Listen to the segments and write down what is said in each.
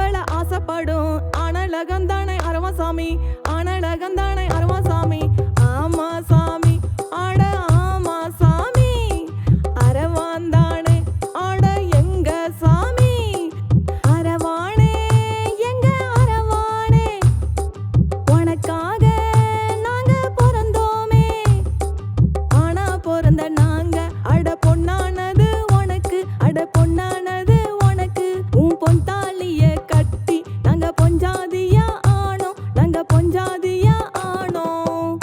காம்பள ஆசைப்படும் ஆனழகந்தானே அரவசாமி, ஆனழகந்தானே அரவசாமி. ஆமா சாமி ஆட ஆமா சாமி, அரவாந்தானே ஆட எங்க சாமி. அரவானே எங்க அரவானே, உனக்காக நாங்க பிறந்தோமே. ஆனா பிறந்த நாங்க அட பொன்னானது உனக்கு, அட பொன்னானது உனக்கு. உன் பொன் தாலிய கட்டி நாங்க பொஞ்சாதியா ஆனோம், நாங்க பொஞ்சாதியா ஆனோம்.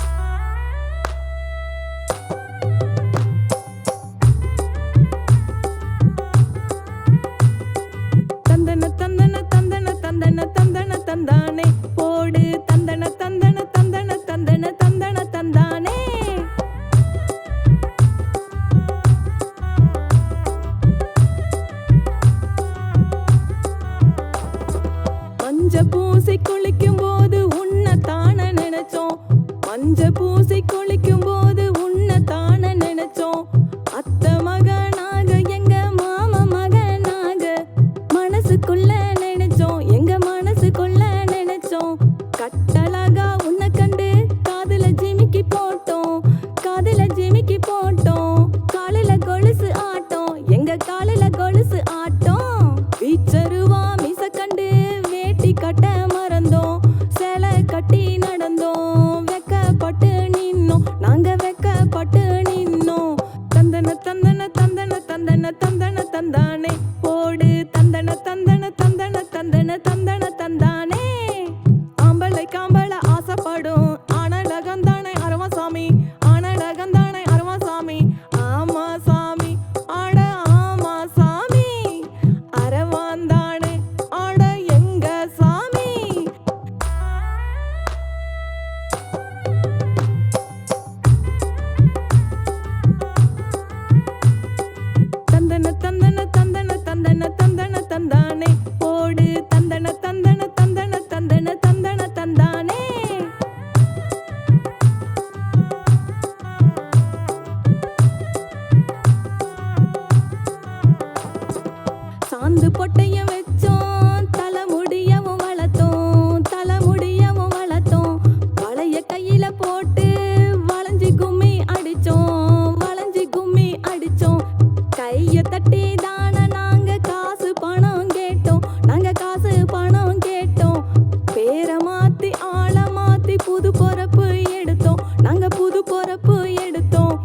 தந்தன தந்தன தந்தன தந்தன தந்தன தந்தானே போடு, தந்தன தந்தன தந்தன தந்தன தந்தன தந்தானே. மஞ்ச பூசி குளிக்கும் போது உன்னை தான நினைச்சோம், மஞ்ச பூசி குளிக்கும் போது உன்னை தான நினைச்சோம். அத்த மகனாக எங்க மாமா மகனாக மனசுக்குள்ள நினைச்சோம், எங்க மனசுக்குள்ள நினைச்சோம். கட்டழகா உன்னை கண்டு காதுல ஜிமிக்கி போட்டோம், காதுல ஜிமிக்கி போட்டோம். காலில கொலுசு ஆட்டம், எங்க காலில கொலுசு ஆட்டம். வீச்சருவா மிச கண்டு வேட்டி கட்ட மறந்தோம், சேலை கட்டி நடந்தோம். வெக்கப்பட்டு நின்னோம், நாங்க வெக்கப்பட்டு நின்னோம். தந்தன தந்தன தந்தன தந்தன தந்தன தந்தானே போடு, தந்தன தந்தன தந்தன தந்தன தந்தன தந்தானே. ஆம்பளை காம்பள ஆசைப்படும் ஆனழகந்தானே அரவசாமி, ஆனழகந்தானே அரவசாமி. ஆமா சாமி ஆட ஆமா சாமி, அரவாந்தானே ஆட எங்க சாமி. தந்தன தந்தன தந்தன தந்தன தந்தன தந்தானே போடு, தந்தன தந்தன தந்தன தந்தன தந்தன தந்தானே. சாந்து பொட்டையும் வச்சோம், தலைமுடியவும் வளர்த்தோம், தலைமுடியவும் வளர்த்தோம். வளைய கையில போட்டு வளைஞ்சி கும்மி அடிச்சோம், வளைஞ்சி கும்மி அடிச்சோம். கைய தட்டி தான நாங்க காசு பணம் கேட்டோம், நாங்க காசு பணம் கேட்டோம். பேர மாத்தி ஆள மாத்தி புது பொறப்பு எடுத்தோம், நாங்க புது பொறப்பு எடுத்தோம்.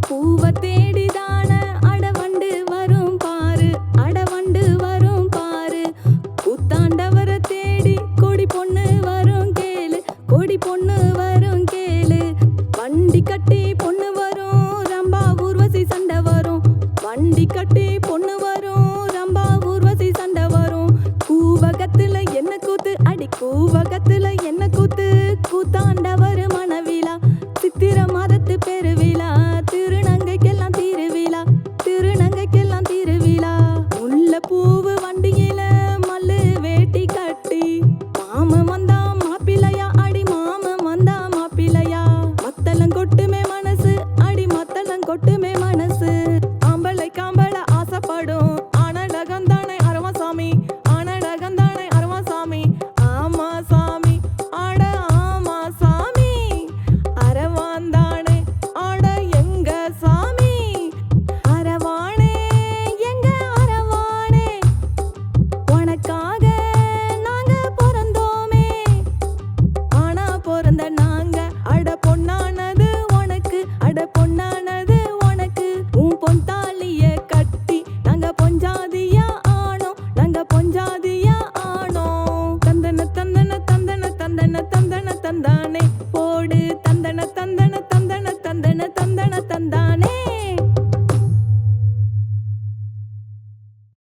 பூவ தேடி தான அடவண்டு வரும் பாரு, அடவண்டு வரும் பாரு. கூத்தாண்டவர தேடி கொடி பொண்ணு வரும் கேளு, கொடி பொண்ணு வரும் கேளு. வண்டி கட்டி பொண்ணு வரும், ரம்பா ஊர்வசி சண்டை வரும். வண்டி கட்டி பொண்ணு வரும், ரம்பா ஊர்வசி சண்டை வரும். கூவகத்துல என்ன கூத்து, அடி கூவகத்துல என்ன கூத்து. கூத்தாண்டவர் மணவிழா, சித்திர மாதத்து பெருவிழா. திருநங்கைக்கெல்லாம் திருவிழா, திருநங்கைக்கெல்லாம் திருவிழா. முல்லை பூவு வண்டியில மல்லு வேட்டி கட்டி மாமன் வந்தா மாப்பிள்ளையா, அடி மாமன் வந்தா மாப்பிள்ளையா. மத்தளம் கொட்டுமே மனசு, அடி மத்தளம் கொட்டுமே மனசு. ஆம்பளை காம்பள ஆசைப்படும் ஆனழகந்தானே அரவசாமி, ஆனழகந்தானே அரவசாமி. ஆமா சாமி ஆட ஆமா சாமி, அரவாந்தானே ஆட எங்க சாமி. அரவானே எங்க அரவானே, உனக்காக நாங்க பிறந்தோமே. ஆனா பிறந்த நாங்க அட பொன்